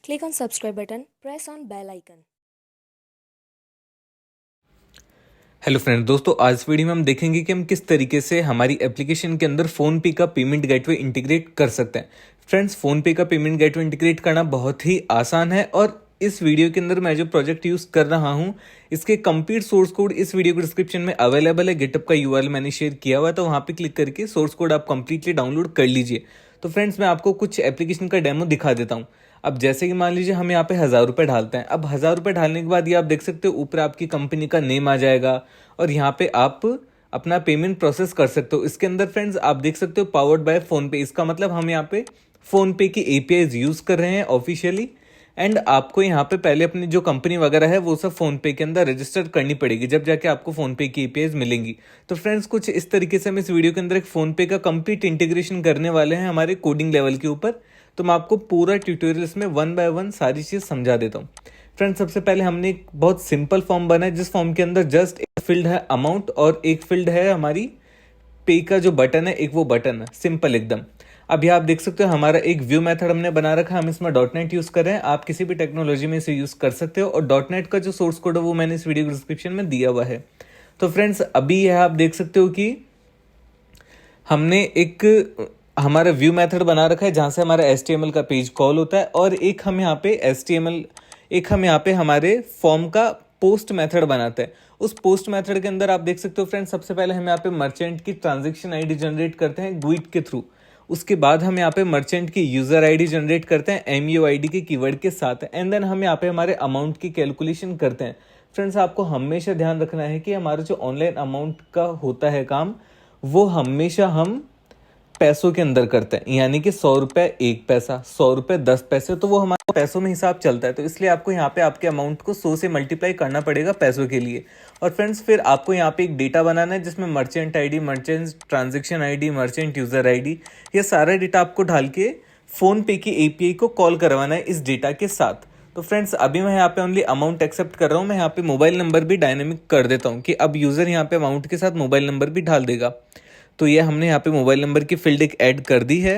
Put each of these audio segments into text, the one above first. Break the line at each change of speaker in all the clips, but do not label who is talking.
Click on subscribe button, press on bell icon.
Hello friend दोस्तों, आज video में हम देखेंगे कि हम किस तरीके से हमारी एप्लीकेशन के अंदर फ़ोनपे का पेमेंट गेटवे इंटीग्रेट कर सकते हैं। फ्रेंड्स, फ़ोनपे का पेमेंट गेटवे इंटीग्रेट करना बहुत ही आसान है और इस वीडियो के अंदर मैं जो प्रोजेक्ट यूज़ कर रहा हूँ इसके कंप्लीट सोर्स कोड इस वीडियो के डिस्क्रिप्शन में अवेलेबल है। गिटहब का यूआरएल मैंने शेयर किया हुआ है, तो वहाँ पे क्लिक करके सोर्स कोड आप कंप्लीटली डाउनलोड कर लीजिए। तो फ्रेंड्स, मैं आपको कुछ एप्लीकेशन का डेमो दिखा देता हूँ। अब जैसे कि मान लीजिए हम यहाँ पे 1,000 रुपये डालते हैं। अब 1,000 रुपये डालने के बाद ये आप देख सकते हो ऊपर आपकी कंपनी का नेम आ जाएगा और यहाँ पे आप अपना पेमेंट प्रोसेस कर सकते हो। इसके अंदर फ्रेंड्स आप देख सकते हो पावर्ड बाय फोनपे। इसका मतलब हम यहाँ पे फोनपे की एपीआई यूज़ कर रहे हैं ऑफिशियली। एंड आपको यहाँ पे पहले अपनी जो कंपनी वगैरह है वो सब फोनपे के अंदर रजिस्टर करनी पड़ेगी, जब जाके आपको फोनपे की एपीआई मिलेंगी। तो फ्रेंड्स, कुछ इस तरीके से हम इस वीडियो के अंदर एक फोनपे का कंप्लीट इंटीग्रेशन करने वाले हैं हमारे कोडिंग लेवल के ऊपर। तो मैं आपको पूरा ट्यूटोरियल इसमें 1 बाय 1 सारी चीज़ समझा देता हूँ। फ्रेंड्स, सबसे पहले हमने एक बहुत सिंपल फॉर्म बनाया जिस फॉर्म के अंदर जस्ट एक फील्ड है अमाउंट और एक फील्ड है हमारी पे का जो बटन है, एक वो बटन है, सिंपल एकदम। अब यहाँ आप देख सकते हो हमारा एक व्यू मेथड हमने बना रखा है। हम इसमें .NET यूज़ कर रहे हैं। आप किसी भी टेक्नोलॉजी में इसे यूज़ कर सकते हो और .NET का जो सोर्स कोड है वो मैंने इस वीडियो डिस्क्रिप्शन में दिया हुआ है। तो फ्रेंड्स, अभी यह आप देख सकते हो कि हमने एक हमारा व्यू मेथड बना रखा है जहाँ से हमारा HTML का पेज कॉल होता है और एक हम यहाँ पे हमारे फॉर्म का पोस्ट मेथड बनाते हैं। उस पोस्ट मेथड के अंदर आप देख सकते हो फ्रेंड्स, सबसे पहले हम यहाँ पे मर्चेंट की ट्रांजैक्शन आईडी जनरेट करते हैं GUID के थ्रू। उसके बाद हम यहाँ पे मर्चेंट की यूजर आईडी जनरेट करते हैं MUID के कीवर्ड के साथ। एंड देन हम यहाँ पे हमारे अमाउंट की कैलकुलेशन करते हैं। फ्रेंड्स, आपको हमेशा ध्यान रखना है कि हमारा जो ऑनलाइन अमाउंट का होता है काम, वो हमेशा हम पैसों के अंदर करते हैं। यानी कि 100 रुपये 1 पैसा, 100 रुपये 10 पैसे, तो वो हमारा पैसों में हिसाब चलता है। तो इसलिए आपको यहाँ पे आपके अमाउंट को 100 से मल्टीप्लाई करना पड़ेगा पैसों के लिए। और फ्रेंड्स, फिर आपको यहाँ पे एक डेटा बनाना है जिसमें merchant ID, merchant transaction ID, merchant user ID, ये सारा डेटा आपको डाल के फोन पे की एपीआई को कॉल करवाना है इस डेटा के साथ। तो फ्रेंड्स, अभी मैं यहाँ पे ओनली अमाउंट एक्सेप्ट कर रहा हूँ। मैं यहाँ पे मोबाइल नंबर भी डायनेमिक कर देता हूँ कि अब यूजर यहाँ पे अमाउंट के साथ मोबाइल नंबर भी डाल देगा। तो ये हमने यहाँ पे मोबाइल नंबर की फील्ड एक ऐड कर दी है।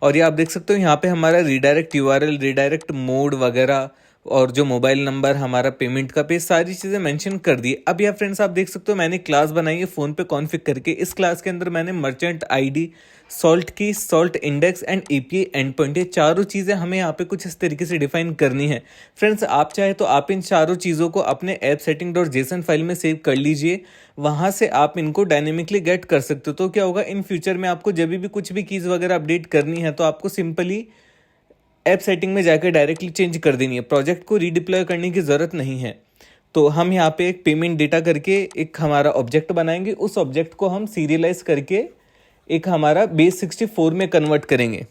और ये आप देख सकते हो यहाँ पे हमारा रीडायरेक्ट यूआरएल, रीडायरेक्ट मोड वगैरह और जो मोबाइल नंबर, हमारा पेमेंट का पेज, सारी चीज़ें मेंशन कर दी। अब यहाँ फ्रेंड्स आप देख सकते हो मैंने क्लास बनाई है फ़ोन पे कॉन्फ़िग करके। इस क्लास के अंदर मैंने मर्चेंट आईडी, सॉल्ट की, salt index and API and point, ये चारों चीज़ें हमें यहाँ पे कुछ इस तरीके से डिफाइन करनी है। फ्रेंड्स, आप चाहे तो आप इन चारों चीज़ों को अपने ऐप सेटिंग .json फाइल में सेव कर लीजिए। वहाँ से आप इनको डायनेमिकली गेट कर सकते हो। तो क्या होगा, इन फ्यूचर में आपको जब भी कुछ भी कीज़ वगैरह अपडेट करनी है तो आपको सिंपली ऐप सेटिंग में जाकर डायरेक्टली चेंज कर देनी है। प्रोजेक्ट को रीडिप्लॉय करने की ज़रूरत नहीं है। तो हम यहाँ पे एक पेमेंट डेटा करके एक हमारा ऑब्जेक्ट बनाएंगे। उस ऑब्जेक्ट को हम सीरियलाइज करके एक हमारा बेस 64 में कन्वर्ट करेंगे,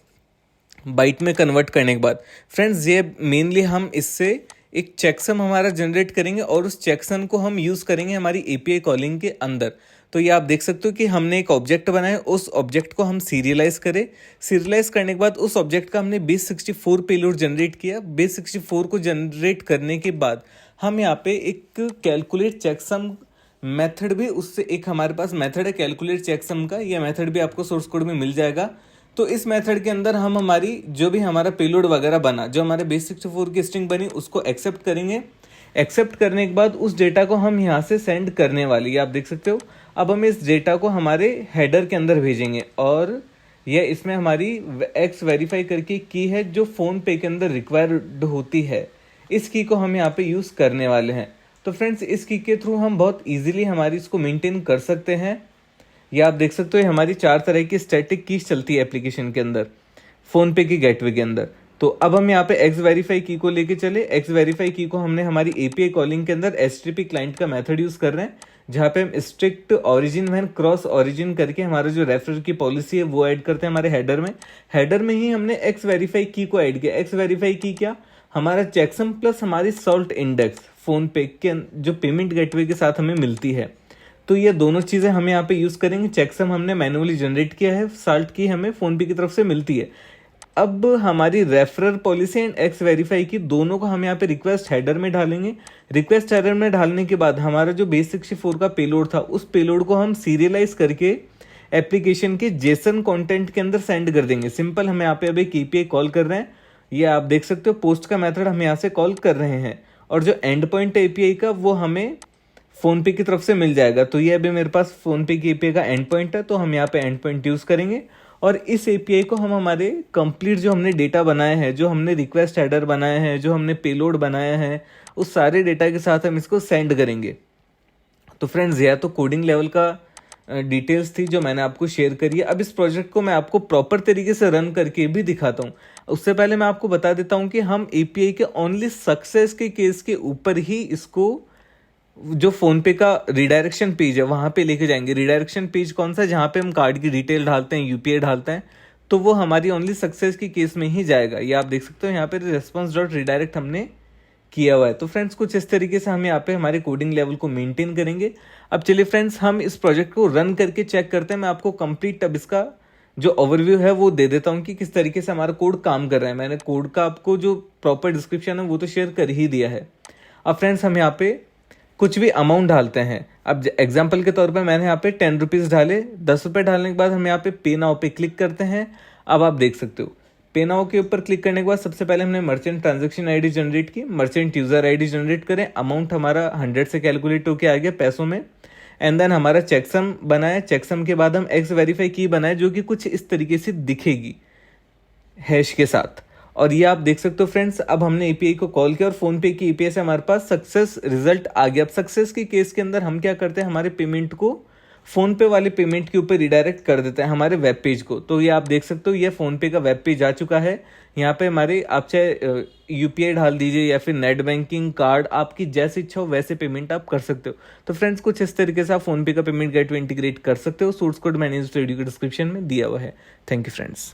बाइट में कन्वर्ट करने के बाद फ्रेंड्स, ये मेनली हम इससे एक चेकसम हमारा जनरेट करेंगे और उस चेकसम को हम यूज़ करेंगे हमारी एपीआई कॉलिंग के अंदर। तो ये आप देख सकते हो कि हमने एक ऑब्जेक्ट बनाया, उस ऑब्जेक्ट को हम सीरियलाइज करें। सीरियलाइज करने के बाद उस ऑब्जेक्ट का हमने बेस 64 पेलोड जनरेट किया। बेस 64 को जनरेट करने के बाद हम यहाँ पे एक कैलकुलेट चेकसम मेथड भी, उससे एक हमारे पास मेथड है कैलकुलेट चेकसम का। यह मेथड भी आपको सोर्स कोड में मिल जाएगा। तो इस मेथड के अंदर हम हमारी जो भी हमारा पेलोड वगैरह बना, जो हमारे बेस 64 की स्ट्रिंग बनी, उसको एक्सेप्ट करेंगे। एक्सेप्ट करने के बाद उस डेटा को हम यहाँ से सेंड करने वाले, ये आप देख सकते हो। अब हम इस डेटा को हमारे हेडर के अंदर भेजेंगे और यह इसमें हमारी एक्स वेरीफाई करके की है जो फ़ोन पे के अंदर रिक्वायर्ड होती है। इस की को हम यहाँ पे यूज़ करने वाले हैं। तो फ्रेंड्स, इस की के थ्रू हम बहुत ईजिली हमारी इसको मेंटेन कर सकते हैं। ये आप देख सकते हो हमारी 4 तरह की स्टैटिक कीज चलती है एप्लीकेशन के अंदर, फ़ोन पे की गेटवे के अंदर। तो अब हम यहाँ पे एक्स वेरीफाई की को लेके चले। एक्स वेरीफाई की को हमने हमारी एपीआई कॉलिंग के अंदर HTTP क्लाइंट का मेथड यूज़ कर रहे हैं, जहाँ पे हम strict origin when cross origin करके हमारा जो रेफरर की पॉलिसी है वो ऐड करते हैं हमारे हेडर में। हेडर में ही हमने एक्स वेरीफाई की को ऐड किया। एक्स वेरीफाई की क्या, हमारा चेकसम प्लस हमारी सॉल्ट इंडेक्स फ़ोन पे के जो पेमेंट गेटवे के साथ हमें मिलती है। तो ये दोनों चीज़ें हमें यहाँ पे यूज़ करेंगे। चेकसम हमने मैनुअली जनरेट किया है, सॉल्ट की हमें फ़ोन पे की तरफ से मिलती है। अब हमारी referrer policy and x verify की दोनों को हम यहाँ पे रिक्वेस्ट हेडर में डालेंगे। रिक्वेस्ट हेडर में डालने के बाद हमारा जो बेस 64 का पेलोड था, उस पेलोड को हम सीरियलाइज करके एप्लीकेशन के जेसन कंटेंट के अंदर सेंड कर देंगे। सिंपल, हम यहाँ पे अब एक एपीआई कॉल कर रहे हैं। ये आप देख सकते हो पोस्ट का मेथड हम यहाँ से कॉल कर रहे हैं और जो एंड पॉइंट है एपीआई का वो हमें फ़ोन पे की तरफ से मिल जाएगा। तो ये अभी मेरे पास फ़ोन पे की एपीआई का एंड पॉइंट है, तो हम यहाँ पे एंड पॉइंट यूज़ करेंगे और इस एपीआई को हम हमारे कंप्लीट जो हमने डेटा बनाया है, जो हमने रिक्वेस्ट हेडर बनाया है, जो हमने पेलोड बनाया है, उस सारे डेटा के साथ हम इसको सेंड करेंगे। तो फ्रेंड्स, यह तो कोडिंग लेवल का डिटेल्स थी जो मैंने आपको शेयर करी है। अब इस प्रोजेक्ट को मैं आपको प्रॉपर तरीके से रन करके भी दिखाता हूँ। उससे पहले मैं आपको बता देता हूँ कि हम एपीआई के ओनली सक्सेस के केस के ऊपर ही इसको जो फोन पे का रिडायरेक्शन पेज है वहां पे लेके जाएंगे। रिडायरेक्शन पेज कौन सा, जहां पे हम कार्ड की डिटेल डालते हैं, यूपीआई डालते हैं, तो वो हमारी ओनली सक्सेस की केस में ही जाएगा। ये आप देख सकते हो यहाँ पे रेस्पॉन्स डॉट रिडायरेक्ट हमने किया हुआ है। तो फ्रेंड्स, कुछ इस तरीके से हम यहाँ पे हमारे कोडिंग लेवल को मेंटेन करेंगे। अब चलिए फ्रेंड्स, हम इस प्रोजेक्ट को रन करके चेक करते हैं। मैं आपको कंप्लीट अब इसका जो ओवरव्यू है वो दे देता हूँ कि किस तरीके से हमारा कोड काम कर रहा है। मैंने कोड का आपको जो प्रॉपर डिस्क्रिप्शन है वो तो शेयर कर ही दिया है। अब फ्रेंड्स, हम यहाँ पे कुछ भी अमाउंट डालते हैं। अब एग्जाम्पल के तौर पे मैंने यहाँ पे 10 रुपीज़ डाले। 10 रुपये डालने के बाद हम यहाँ पे पे नाउ पे क्लिक करते हैं। अब आप देख सकते हो पे नाउ के ऊपर क्लिक करने के बाद सबसे पहले हमने मर्चेंट ट्रांजैक्शन आईडी जनरेट की, मर्चेंट यूजर आईडी जनरेट करें, अमाउंट हमारा 100 से कैलकुलेट होके आ गया पैसों में, एंड देन हमारा चेकसम बनाया। चेकसम के बाद हम एक्स वेरीफाई की बनाए जो कि कुछ इस तरीके से दिखेगी हैश के साथ। और ये आप देख सकते हो फ्रेंड्स, अब हमने एपीआई को कॉल किया और फोन पे की एपीआई से हमारे पास सक्सेस रिजल्ट आ गया। अब सक्सेस के केस के अंदर हम क्या करते हैं, हमारे पेमेंट को फोन पे वाले पेमेंट के ऊपर रिडायरेक्ट कर देते हैं हमारे वेब पेज को। तो ये आप देख सकते हो, ये फोन पे का वेब पेज आ चुका है। यहाँ पे हमारे आप चाहे यूपीआई डाल दीजिए या फिर नेट बैंकिंग, कार्ड, आपकी जैसी इच्छा हो वैसे पेमेंट आप कर सकते हो। तो फ्रेंड्स, कुछ इस तरीके से आप फोन पे का पेमेंट गेटवे इंटीग्रेट कर सकते हो। सोर्स कोड मैंने इस वीडियो के डिस्क्रिप्शन में दिया हुआ है। Thank you friends.